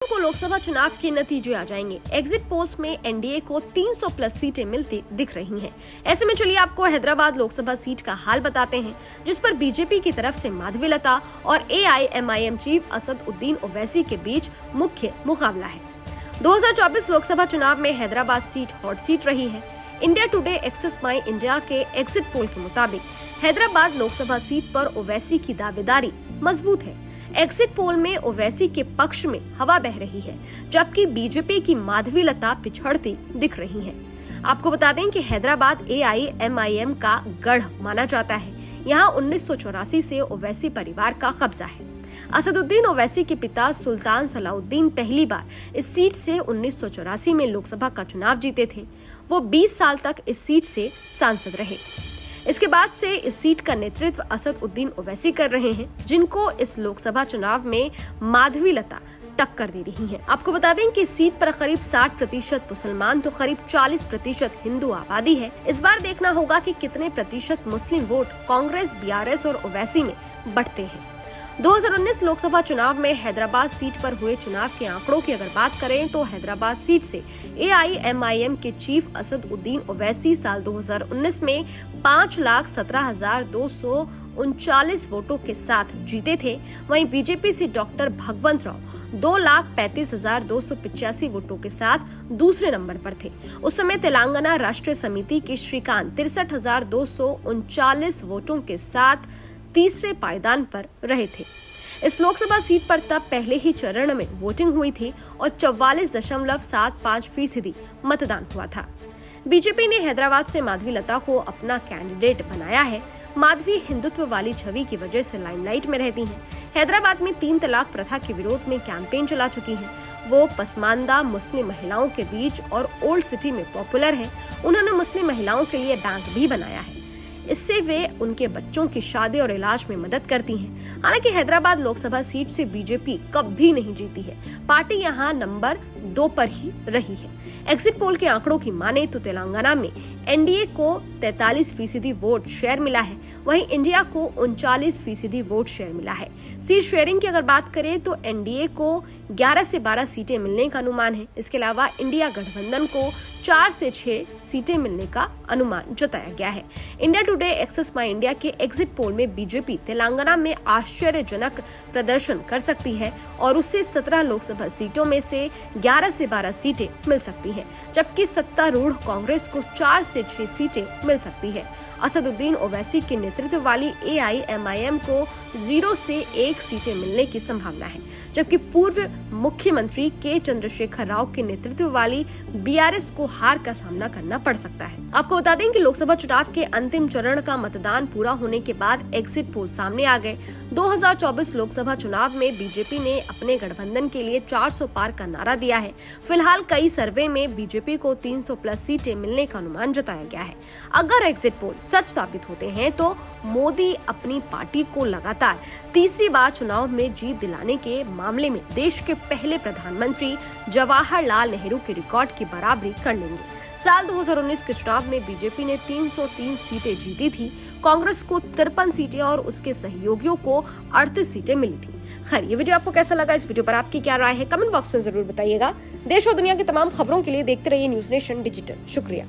को लोकसभा चुनाव के नतीजे आ जाएंगे। एग्जिट पोल्स में एनडीए को 300 प्लस सीटें मिलती दिख रही हैं। ऐसे में चलिए आपको हैदराबाद लोकसभा सीट का हाल बताते हैं, जिस पर बीजेपी की तरफ से माधवीलता और एआईएमआईएम चीफ असदुद्दीन ओवैसी के बीच मुख्य मुकाबला है। 2024 लोकसभा चुनाव में हैदराबाद सीट हॉट सीट रही है। इंडिया टुडे एक्सेस माई इंडिया के एग्जिट पोल के मुताबिक हैदराबाद लोकसभा सीट पर ओवैसी की दावेदारी मजबूत है। एग्जिट पोल में ओवैसी के पक्ष में हवा बह रही है, जबकि बीजेपी की माधवीलता पिछड़ती दिख रही है। आपको बता दें कि हैदराबाद एआईएमआईएम का गढ़ माना जाता है। यहाँ 1984 से ओवैसी परिवार का कब्जा है। असदुद्दीन ओवैसी के पिता सुल्तान सलाउद्दीन पहली बार इस सीट से 1984 में लोकसभा का चुनाव जीते थे। वो 20 साल तक इस सीट से सांसद रहे। इसके बाद से इस सीट का नेतृत्व असदुद्दीन ओवैसी कर रहे हैं, जिनको इस लोकसभा चुनाव में माधवीलता टक्कर दे रही है। आपको बता दें कि इस सीट पर करीब 60% मुसलमान तो करीब 40% हिंदू आबादी है। इस बार देखना होगा कि कितने प्रतिशत मुस्लिम वोट कांग्रेस, बीआरएस और ओवैसी में बढ़ते हैं। 2019 लोकसभा चुनाव में हैदराबाद सीट पर हुए चुनाव के आंकड़ों की अगर बात करें तो हैदराबाद सीट से एआईएमआईएम के चीफ असदुद्दीन ओवैसी साल 2019 में 5,17,239 वोटों के साथ जीते थे। वहीं बीजेपी से डॉक्टर भगवंत राव 2,35,285 वोटों के साथ दूसरे नंबर पर थे। उस समय तेलंगाना राष्ट्रीय समिति के श्रीकांत 63,239 वोटों के साथ तीसरे पायदान पर रहे थे। इस लोकसभा सीट पर तब पहले ही चरण में वोटिंग हुई थी और 44.75% मतदान हुआ था। बीजेपी ने हैदराबाद से माधवीलता को अपना कैंडिडेट बनाया है। माधवी हिंदुत्व वाली छवि की वजह से लाइमलाइट में रहती हैं। हैदराबाद में 3 तलाक प्रथा के विरोध में कैंपेन चला चुकी हैं। वो पसमानदा मुस्लिम महिलाओं के बीच और ओल्ड सिटी में पॉपुलर है। उन्होंने मुस्लिम महिलाओं के लिए बैंक भी बनाया है। इससे वे उनके बच्चों की शादी और इलाज में मदद करती हैं। हालांकि हैदराबाद लोकसभा सीट से बीजेपी कभी नहीं जीती है। पार्टी यहां नंबर 2 पर ही रही है। एग्जिट पोल के आंकड़ों की माने तो तेलंगाना में एनडीए को 43% वोट शेयर मिला है, वहीं इंडिया को 39% वोट शेयर मिला है। सीट शेयरिंग की अगर बात करें तो एनडीए को 11 से 12 सीटें मिलने का अनुमान है। इसके अलावा इंडिया गठबंधन को 4 से 6 सीटें मिलने का अनुमान जताया गया है। इंडिया टुडे एक्सेस माई इंडिया के एग्जिट पोल में बीजेपी तेलंगाना में आश्चर्यजनक प्रदर्शन कर सकती है और उससे 17 लोकसभा सीटों में से 11 से 12 सीटें मिल सकती हैं, जबकि सत्तारूढ़ कांग्रेस को 4 से 6 सीटें मिल सकती है। असदुद्दीन ओवैसी के नेतृत्व वाली एआईएमआईएम को 0 से 1 सीटें मिलने की संभावना है, जबकि पूर्व मुख्यमंत्री के चंद्रशेखर राव के नेतृत्व वाली बीआरएस को हार का सामना करना पड़ सकता है। आपको बता दें कि लोकसभा चुनाव के अंतिम चरण का मतदान पूरा होने के बाद एग्जिट पोल सामने आ गए। 2024 लोकसभा चुनाव में बीजेपी ने अपने गठबंधन के लिए 400 पार का नारा दिया है। फिलहाल कई सर्वे में बीजेपी को 300 प्लस सीटें मिलने का अनुमान जताया गया है। अगर एग्जिट पोल सच साबित होते हैं तो मोदी अपनी पार्टी को लगातार तीसरी बार चुनाव में जीत दिलाने के मामले में देश के पहले प्रधानमंत्री जवाहरलाल नेहरू के रिकॉर्ड की बराबरी कर लेंगे। साल 2019 के चुनाव में बीजेपी ने 303 सीटें जीती थी। कांग्रेस को 53 सीटें और उसके सहयोगियों को 38 सीटें मिली थी। खैर, ये वीडियो आपको कैसा लगा? इस वीडियो पर आपकी क्या राय है? कमेंट बॉक्स में जरूर बताइएगा। देश और दुनिया की तमाम खबरों के लिए देखते रहिए न्यूज़ नेशन डिजिटल। शुक्रिया।